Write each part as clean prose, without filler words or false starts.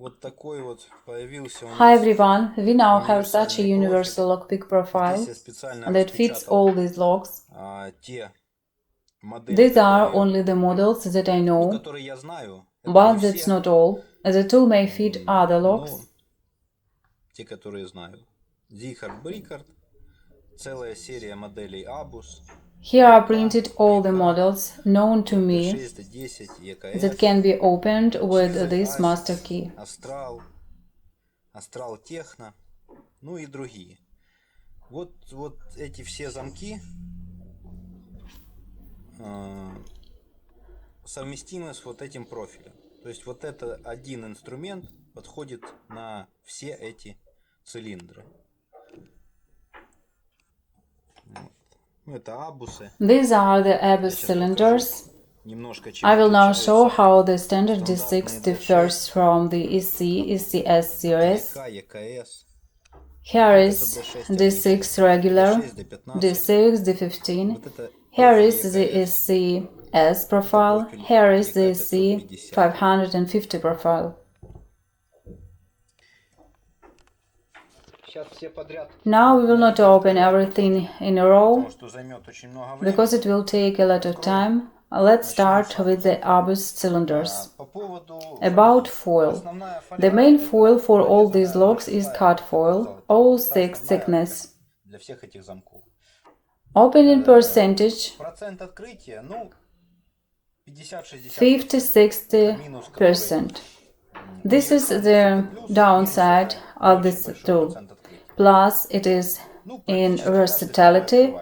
Hi everyone, we now have such a universal lockpick profile that fits all these locks. These are only the models that I know, but that's not all. The tool may fit other locks. THIRARD, BRICARD, целая серия моделей ABUS. Here are printed all the models known to me D10, that can be opened with this master key. CISA Astral, Tekno, ну и другие. Вот эти все замки совместимы с вот этим профилем. То есть вот это один инструмент подходит на все эти цилиндры. These are the ABUS cylinders. I will now show how the standard D6 differs from the ECS series. Here is D6 regular, D6, D15. Here is the ECS profile. Here is the EC-550 profile. Now we will not open everything in a row, because it will take a lot of time. Let's start with the ABUS cylinders. About foil. The main foil for all these locks is cut foil, 0.6 thickness. Opening percentage 50–60%. This is the downside of this tool. Plus it is in versatility,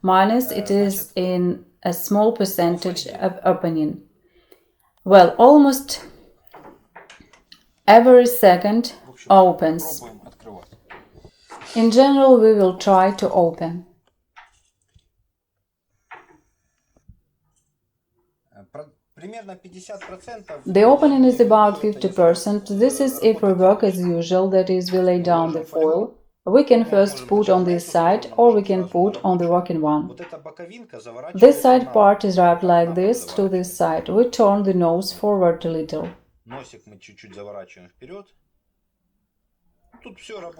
minus it is in a small percentage of opening. Well, almost every second opens. In general, we will try to open. The opening is about 50%. This is if we work as usual, that is, we lay down the foil. We can first put on this side, or we can put on the working one. This side part is wrapped like this to this side. We turn the nose forward a little.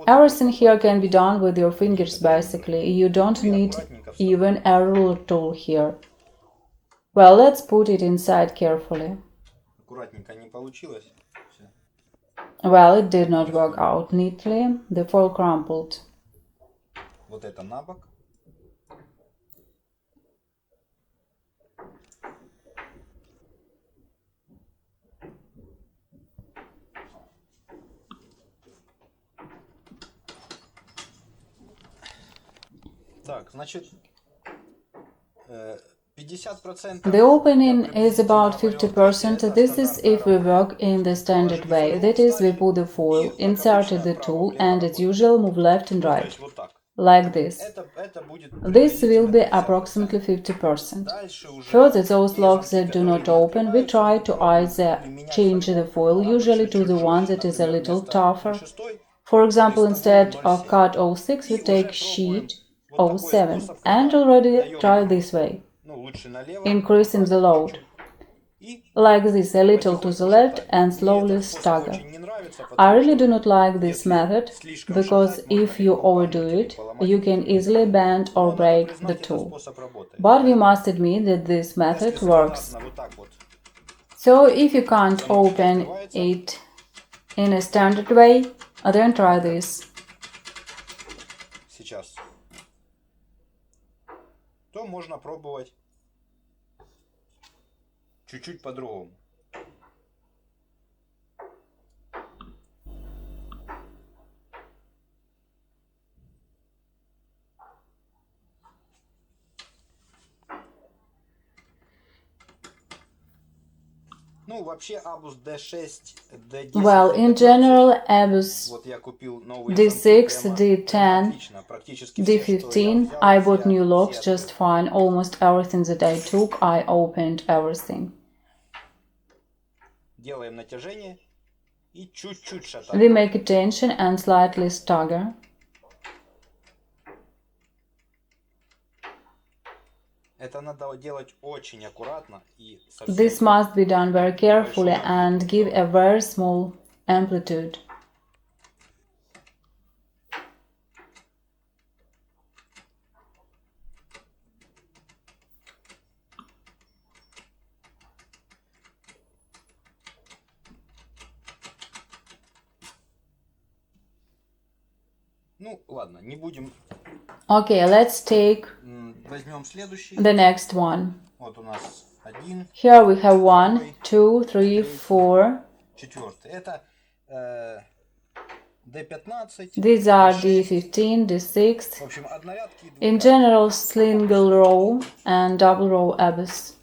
Everything here can be done with your fingers basically. You don't need even a ruler tool here. Well, let's put it inside carefully. Well, it did not work out neatly. The foil crumpled. The opening is about 50%. This is if we work in the standard way. That is, we put the foil, inserted the tool, and as usual move left and right, like this. This will be approximately 50%. Further, those locks that do not open, we try to either change the foil, usually to the one that is a little tougher. For example, instead of cut 0.6, we take sheet 0.7, and already try this way, increasing the load, like this, a little to the left and slowly stagger. I really do not like this method, because if you overdo it, you can easily bend or break the tool. But we must admit that this method works. So if you can't open it in a standard way, then try this. То можно пробовать чуть-чуть по-другому. Well, in general, ABUS D6, D10, D15, I bought new locks just fine. Almost everything that I took, I opened everything. We make a tension and slightly stagger. This must be done very carefully and give a very small amplitude. Ну, ладно, не будем. Okay, let's take Возьмем следующий. the next one. Вот у нас один. Here we have 1, 2, 3, 4. Четвертый. Это D15. These are D15, D6. В общем, однорядки и In двухрядки. general, single row and double row ABUS.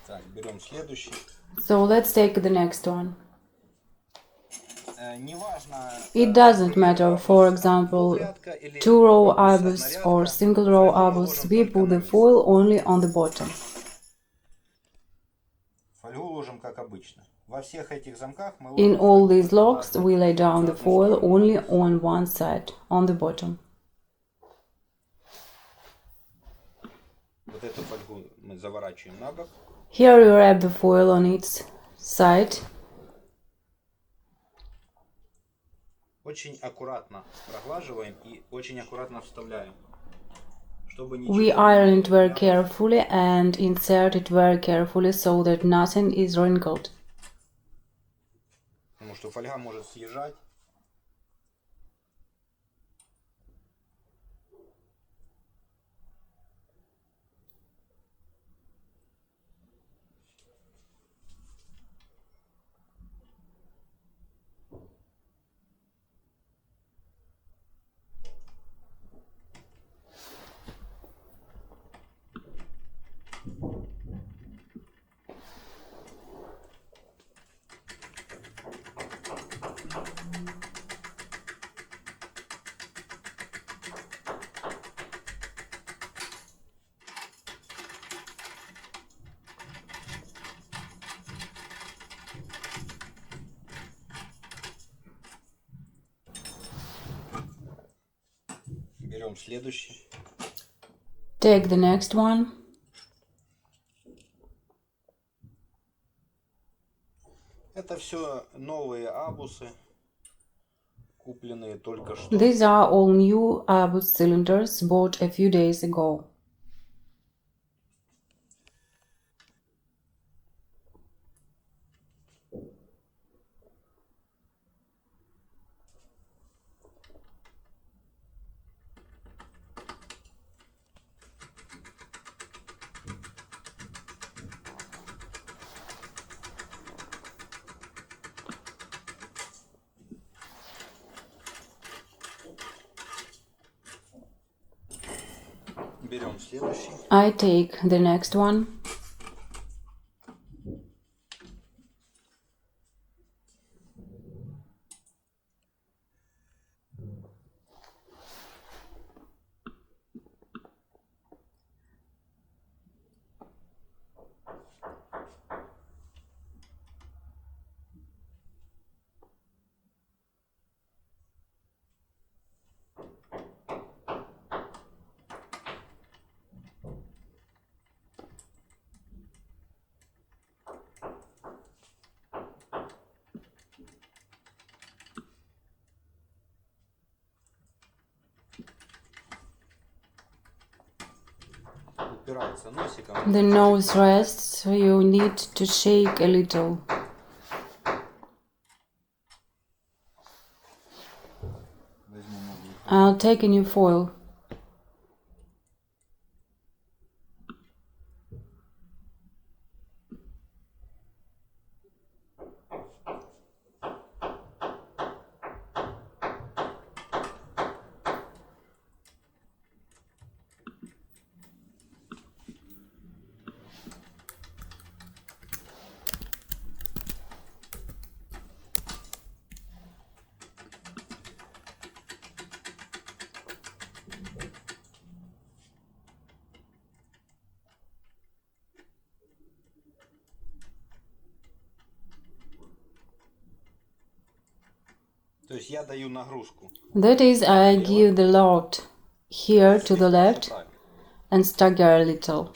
Так, берем следующий. So let's take the next one. Неважно, It doesn't matter, for example, 2-row ABUS or single-row ABUS, we put the foil only on the bottom. Фольгу ложим как обычно. Во всех этих замках мы In ложим all фольгу these на locks, we lay down the foil only on one side, on the bottom. Вот эту фольгу мы заворачиваем на бок. Here we wrap the foil on its side. Очень аккуратно проглаживаем и очень аккуратно вставляем. Чтобы ничего We не iron it very было. carefully and insert it very carefully so that nothing is wrinkled. Потому что фольга может съезжать. Берем следующий. Take the next one. Это все новые абусы, купленные только что. These are all new ABUS cylinders bought a few days ago. Берем следующий. I take the next one. Упирается носиком. The nose rests, you need to shake a little. Возьму новую. I'll take a new foil. То есть я даю нагрузку. That is, I give the load here to the left Так. and stagger a little.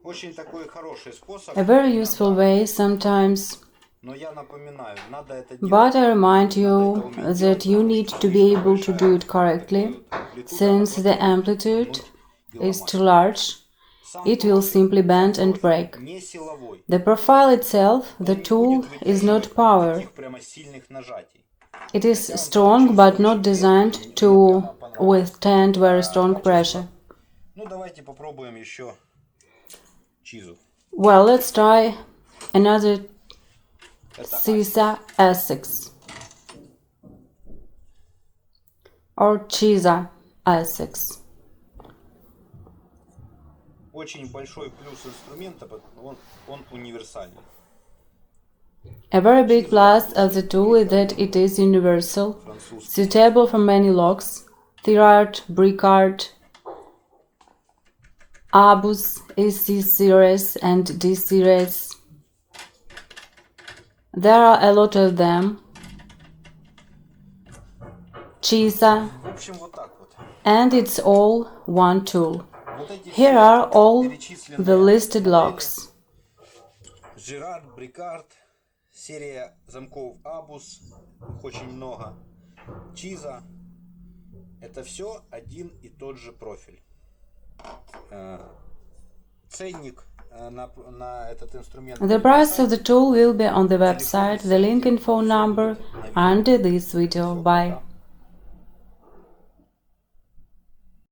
Очень такой хороший способ. A very useful way sometimes, Но я напоминаю, надо это but делать. I remind you that you need to be able to do it correctly. Since the amplitude is too large, it will simply bend and break. Не силовой. The profile itself, the tool, is not power. Таких прямо сильных нажатий. It is strong but not designed to withstand very strong pressure. Ну давайте попробуем еще чизу. Well, let's try another CISA Asix or CISA Asix. Очень большой плюс инструмента, он универсальный. A very big plus of the tool is that it is universal, suitable for many locks, THIRARD, BRICARD-ABUS EC series and D series. There are a lot of them. CISA, В общем, вот так вот. and it's all one tool. Вот эти Here are all the перечисленные listed locks. THIRARD, BRICARD, серия замков ABUS, их очень много. CISA. Это все один и тот же профиль. Ценник на этот инструмент. The price of the tool will be on the website, the link and phone number under this video. Bye.